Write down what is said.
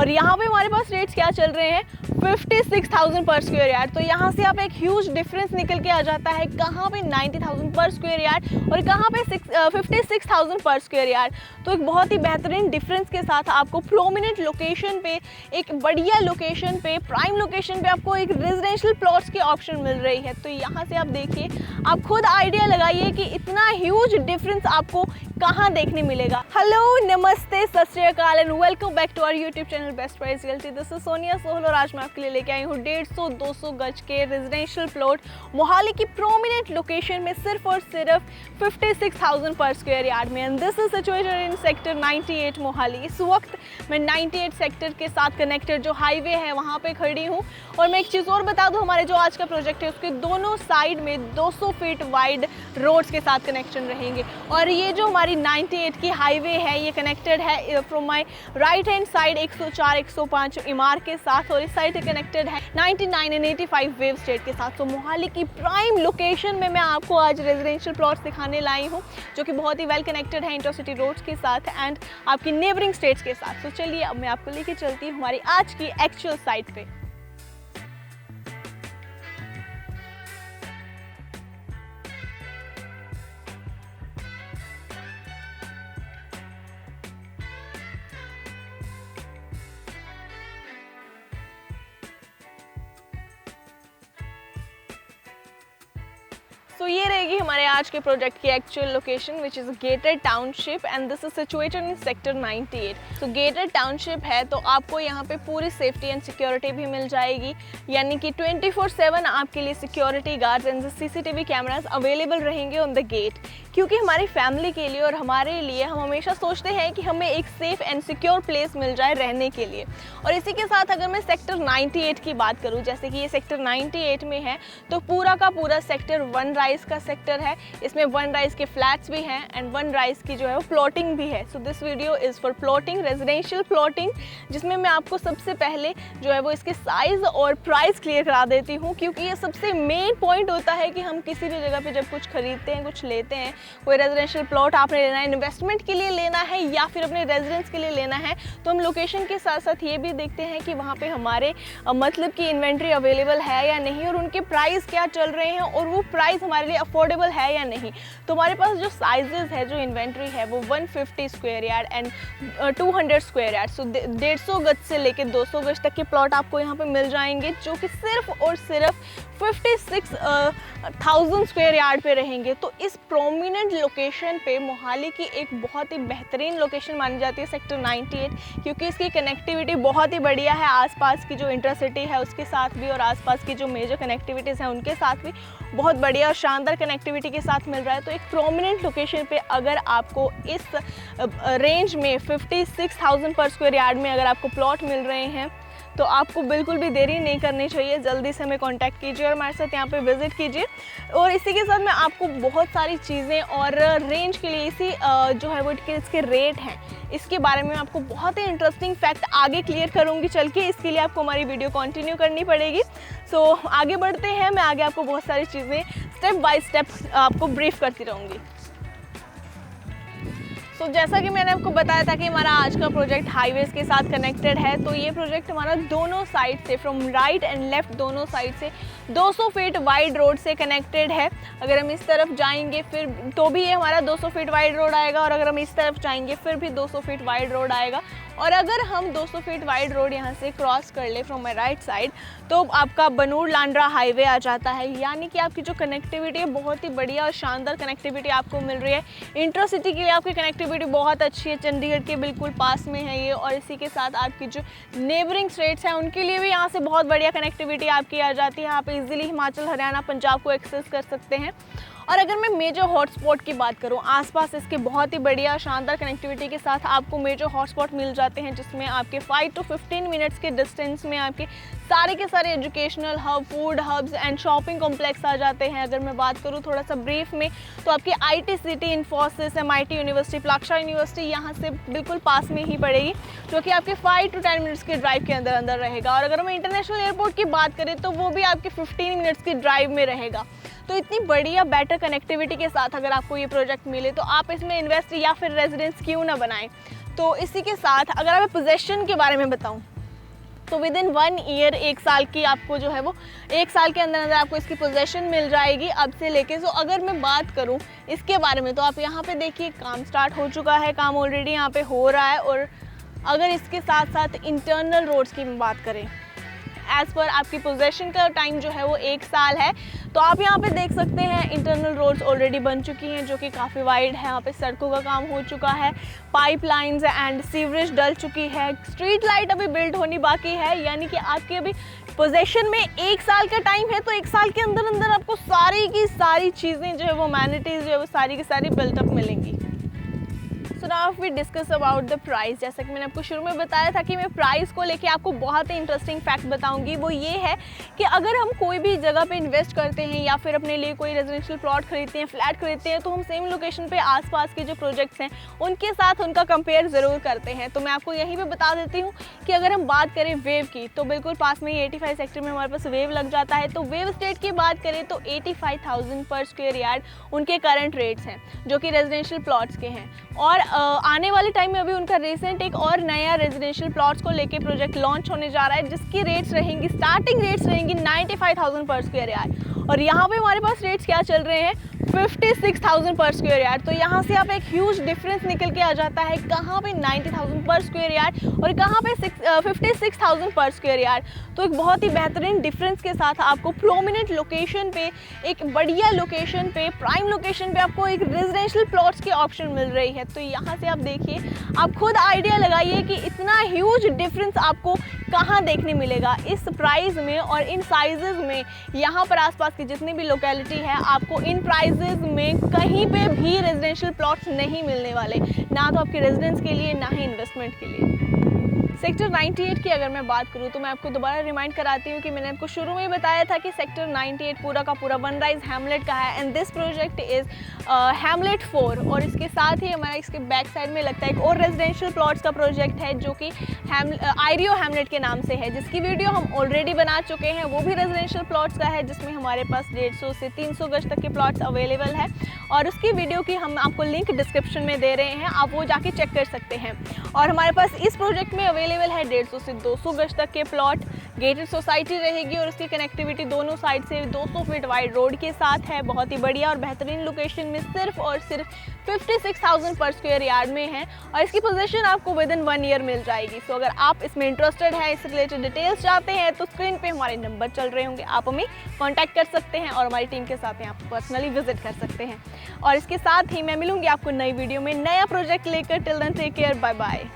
और यहाँ पे हमारे पास रेट्स क्या चल रहे हैं, 56,000 पर स्क्वायर यार्ड। तो यहाँ से आप एक ह्यूज डिफरेंस निकल के आ जाता है, कहाँ पे 90,000 पर स्क्वायर यार्ड और कहाँ पे 56,000 पर स्क्वायर यार्ड। तो एक बहुत ही बेहतरीन डिफरेंस के साथ आपको प्रोमिनेंट लोकेशन पे, एक बढ़िया लोकेशन पे, प्राइम लोकेशन पे आपको एक रेजिडेंशियल प्लॉट्स की ऑप्शन मिल रही है। तो यहाँ से आप देखिए, आप खुद आइडिया लगाइए कि इतना ह्यूज डिफरेंस आपको कहाँ देखने मिलेगा। हेलो, नमस्ते, Sat Shri Akal and welcome back to our YouTube channel Best Price Realty. This is Sonia Sohal और आज मैं आपके लिए लेके आई हूँ 150-200 गज के रेजिडेंशियल प्लॉट मोहाली की प्रोमिनेंट लोकेशन में सिर्फ और सिर्फ 56,000 पर स्क्वायर यार्ड में। And this is situated in sector 98 Mohali. इस वक्त मैं 98 सेक्टर के साथ कनेक्टेड जो हाईवे है वहाँ पे खड़ी हूँ। और मैं एक चीज़ और बता दूँ, हमारे जो आज का प्रोजेक्ट है उसके दोनों साइड में 200 फीट वाइड रोड्स के साथ कनेक्शन रहेंगे। और ये जो हमारी 98 की हाईवे है ये कनेक्टेड है from my right hand side 104-105 इमार के साथ, और इस साइड से कनेक्टेड है 99 एंड 85 वेव स्टेट के साथ। तो मोहाली की प्राइम लोकेशन में मैं आपको आज रेजिडेंशियल प्लॉट्स दिखाने लाई हूँ जो कि बहुत ही वेल कनेक्टेड है इंटरसिटी रोड्स के साथ एंड आपकी नेबरिंग स्टेट्स के साथ। तो चलिए अब मैं आपको लेके चलती हूँ हमारी आज की एक्चुअल साइट पे। तो ये रहेगी हमारे आज के प्रोजेक्ट की actual location which is gated township and this is situated in sector 98। तो गेटेड टाउनशिप है तो आपको यहाँ पे पूरी सेफ्टी एंड सिक्योरिटी भी मिल जाएगी, यानी कि 24/7 आपके लिए security guards and CCTV cameras available रहेंगे ऑन द गेट। क्योंकि हमारी फैमिली के लिए और हमारे लिए हम हमेशा सोचते हैं कि हमें एक सेफ़ एंड सिक्योर प्लेस मिल जाए रहने के लिए। और इसी के साथ अगर मैं सेक्टर 98 की बात करूँ, जैसे कि ये सेक्टर 98 में है तो पूरा का पूरा सेक्टर वन राइज का सेक्टर है। इसमें वन राइज के फ्लैट्स भी हैं एंड वन राइज की जो है वो प्लॉटिंग भी है। So this video is for plotting, residential plotting, जिसमें मैं आपको सबसे पहले जो है वो इसके साइज़ और प्राइस क्लियर करा देती हूँ, क्योंकि ये सबसे मेन पॉइंट होता है कि हम किसी भी जगह पे जब कुछ खरीदते हैं, कुछ लेते हैं, कोई रेजिडेंशियल प्लॉट आपने लेना है, इन्वेस्टमेंट के लिए लेना है या फिर अपने रेजिडेंस के लिए लेना है, तो हम लोकेशन के साथ साथ ये भी देखते हैं कि वहाँ पे हमारे मतलब कि इन्वेंट्री अवेलेबल है या नहीं और उनके प्राइस क्या चल रहे हैं और वो प्राइस हमारे लिए अफोर्डेबल है या नहीं। तो हमारे पास जो साइजेस है, जो इन्वेंट्री है वो 150 square yard and 200 square yard, so 150 गज से लेकर 200 गज तक के प्लॉट आपको यहाँ पे मिल जाएंगे जो कि सिर्फ और सिर्फ 56,000 स्क्वायर यार्ड पे रहेंगे। तो इस प्रोमिनेंट लोकेशन पे मोहाली की एक बहुत ही बेहतरीन लोकेशन मानी जाती है सेक्टर 98, क्योंकि इसकी कनेक्टिविटी बहुत ही बढ़िया है आसपास की जो इंटरसिटी है उसके साथ भी और आसपास की जो मेजर कनेक्टिविटीज़ हैं उनके साथ भी बहुत बढ़िया और शानदार कनेक्टिविटी के साथ मिल रहा है। तो एक प्रोमिनेंट लोकेशन पे अगर आपको इस रेंज में 56,000 पर स्क्वायर यार्ड में अगर आपको प्लॉट मिल रहे हैं तो आपको बिल्कुल भी देरी नहीं करनी चाहिए, जल्दी से हमें कांटेक्ट कीजिए और हमारे साथ यहाँ पे विजिट कीजिए। और इसी के साथ मैं आपको बहुत सारी चीज़ें और रेंज के लिए इसी जो है वो इसके रेट हैं इसके बारे में आपको बहुत ही इंटरेस्टिंग फैक्ट आगे क्लियर करूँगी चल के। इसके लिए आपको हमारी वीडियो कंटिन्यू करनी पड़ेगी। सो आगे बढ़ते हैं, मैं आगे आपको बहुत सारी चीज़ें स्टेप बाय स्टेप आपको ब्रीफ करती रहूँगी। तो जैसा कि मैंने आपको बताया था कि हमारा आज का प्रोजेक्ट हाईवेज के साथ कनेक्टेड है, तो ये प्रोजेक्ट हमारा दोनों साइड से, फ्रॉम राइट एंड लेफ्ट दोनों साइड से 200 फीट वाइड रोड से कनेक्टेड है। अगर हम इस तरफ जाएंगे फिर तो भी ये हमारा 200 फीट वाइड रोड आएगा और अगर हम इस तरफ जाएंगे फिर भी 200 फीट वाइड रोड आएगा। और अगर हम 200 फीट वाइड रोड यहाँ से क्रॉस कर ले फ्रॉम माई राइट साइड तो आपका बनूर लांड्रा हाईवे आ जाता है, यानी कि आपकी जो कनेक्टिविटी है बहुत ही बढ़िया और शानदार कनेक्टिविटी आपको मिल रही है। इंटरसिटी के लिए आपकी कनेक्टिविटी बहुत अच्छी है, चंडीगढ़ के बिल्कुल पास में है ये। और इसी के साथ आपकी जो नेबरिंग स्टेट्स हैं उनके लिए भी यहाँ से बहुत बढ़िया कनेक्टिविटी आपकी आ जाती है। आप इजीली हिमाचल, हरियाणा, पंजाब को एक्सेस कर सकते हैं। और अगर मैं मेजर हॉटस्पॉट की बात करूं, आसपास इसके बहुत ही बढ़िया शानदार कनेक्टिविटी के साथ आपको मेजर हॉटस्पॉट मिल जाते हैं, जिसमें आपके 5 to 15 मिनट्स के डिस्टेंस में आपके सारे के सारे educational hub, food hubs and shopping complex आ जाते हैं। अगर मैं बात करूं थोड़ा सा ब्रीफ में तो आपकी IT city, Infosys, MIT university, Plaksha university यहाँ से बिल्कुल पास में ही पड़ेगी, जो कि आपके 5 to 10 मिनट्स के ड्राइव के अंदर अंदर रहेगा। और अगर हम इंटरनेशनल एयरपोर्ट की बात करें तो वो भी आपके 15 मिनट्स की ड्राइव में रहेगा। तो इतनी बढ़िया बेटर कनेक्टिविटी के साथ अगर आपको ये प्रोजेक्ट मिले तो आप इसमें इन्वेस्ट या फिर रेजिडेंस क्यों ना बनाएं। तो इसी के साथ अगर मैं पोजेशन के बारे में बताऊँ तो विद इन 1 ईयर, 1 साल की आपको जो है वो 1 साल के अंदर अंदर आपको इसकी पोजेशन मिल जाएगी अब से लेके। सो अगर मैं बात करूं इसके बारे में तो आप यहाँ पे देखिए काम स्टार्ट हो चुका है, काम ऑलरेडी यहाँ पे हो रहा है। और अगर इसके साथ साथ इंटरनल रोड्स की बात करें, एज़ पर आपकी पोजेशन का टाइम जो है वो 1 साल है। तो आप यहाँ पे देख सकते हैं इंटरनल रोड्स ऑलरेडी बन चुकी हैं जो कि काफ़ी वाइड है। यहाँ पे सड़कों का काम हो चुका है, पाइपलाइंस एंड सीवरेज डल चुकी है, स्ट्रीट लाइट अभी बिल्ड होनी बाकी है। यानी कि आपकी अभी पोजेशन में 1 साल का टाइम है, तो 1 साल के अंदर अंदर आपको सारी की सारी चीज़ें जो है वो अमेनिटीज़ जो है वो सारी की सारी बिल्टअप मिलेंगी। So now we discuss about the price. जैसा कि मैंने आपको शुरू में बताया था कि मैं प्राइस को लेके आपको बहुत ही इंटरेस्टिंग फैक्ट बताऊंगी। वो ये है कि अगर हम कोई भी जगह पे इन्वेस्ट करते हैं या फिर अपने लिए कोई रेजिडेंशियल प्लॉट खरीदते हैं, फ्लैट खरीदते हैं, तो हम सेम लोकेशन पे आसपास के जो प्रोजेक्ट्स हैं उनके साथ उनका कंपेयर ज़रूर करते हैं। तो मैं आपको यहीं पर बता देती हूँ कि अगर हम बात करें वेव की तो बिल्कुल पास में ही 85 सेक्टर में हमारे पास वेव लग जाता है। तो वेव स्टेट की बात करें तो 85,000 पर स्क्वायर यार्ड उनके करंट रेट्स हैं जो कि रेजिडेंशियल प्लॉट्स के हैं। और आने वाले टाइम में अभी उनका रिसेंट एक और नया रेजिडेंशियल प्लॉट्स को लेके प्रोजेक्ट लॉन्च होने जा रहा है जिसकी रेट्स रहेंगी, स्टार्टिंग रेट्स रहेंगी 95,000 पर स्क्वायर यार्ड। और यहाँ पे हमारे पास रेट्स क्या चल रहे हैं 56,000 पर स्क्वायर यार्ड। तो यहाँ से आप एक ह्यूज डिफरेंस निकल के आ जाता है, कहाँ पे 90,000 पर स्क्वायर यार्ड और कहाँ पे 56,000 पर स्क्वायर यार्ड। तो एक बहुत ही बेहतरीन डिफरेंस के साथ आपको प्रोमिनेंट लोकेशन पे, एक बढ़िया लोकेशन पे, प्राइम लोकेशन पे आपको एक रेजिडेंशियल प्लॉट्स की ऑप्शन मिल रही है। तो यहाँ से आप देखिए, आप खुद आइडिया लगाइए कि इतना ह्यूज डिफरेंस आपको कहाँ देखने मिलेगा इस प्राइस में और इन साइजेस में। यहाँ पर आसपास की जितनी भी लोकेलिटी है आपको इन प्राइजेस में कहीं पे भी रेजिडेंशियल प्लॉट्स नहीं मिलने वाले, ना तो आपके रेजिडेंस के लिए ना ही इन्वेस्टमेंट के लिए। सेक्टर 98 की अगर मैं बात करूँ तो मैं आपको दोबारा रिमाइंड कराती हूँ कि मैंने आपको शुरू में ही बताया था कि सेक्टर 98 पूरा का पूरा वनराइज हैमलेट का है and this project is Hamlet 4। और इसके साथ ही हमारा इसके बैक साइड में लगता है एक और रेजिडेंशियल प्लॉट्स का प्रोजेक्ट है जो कि आयरियो हैमलेट के नाम से है, जिसकी वीडियो हम ऑलरेडी बना चुके हैं। वो भी रेजिडेंशियल प्लॉट्स का है जिसमें हमारे पास 150 से 300 गज तक के प्लॉट्स अवेलेबल है और उसकी वीडियो की हम आपको लिंक डिस्क्रिप्शन में दे रहे हैं, आप वो जाके चेक कर सकते हैं। और हमारे पास इस प्रोजेक्ट में अवेलेबल है 150 से 200 गज तक के प्लॉट, गेटेड सोसाइटी रहेगी और उसकी कनेक्टिविटी दोनों साइड से 200 फीट वाइड रोड के साथ है। बहुत ही बढ़िया और बेहतरीन लोकेशन में सिर्फ और सिर्फ 56,000 पर स्क्वायर यार्ड में है और इसकी पोजीशन आपको विद इन 1 ईयर मिल जाएगी। सो अगर आप इसमें इंटरेस्टेड हैं, इससे रिलेटेड डिटेल्स चाहते हैं तो स्क्रीन पे हमारे नंबर चल रहे होंगे, आप हमें कॉन्टैक्ट कर सकते हैं और हमारी टीम के साथ आप पर्सनली विजिट कर सकते हैं। और इसके साथ ही मैं मिलूंगी आपको नई वीडियो में नया प्रोजेक्ट लेकर। Till then take care, bye bye.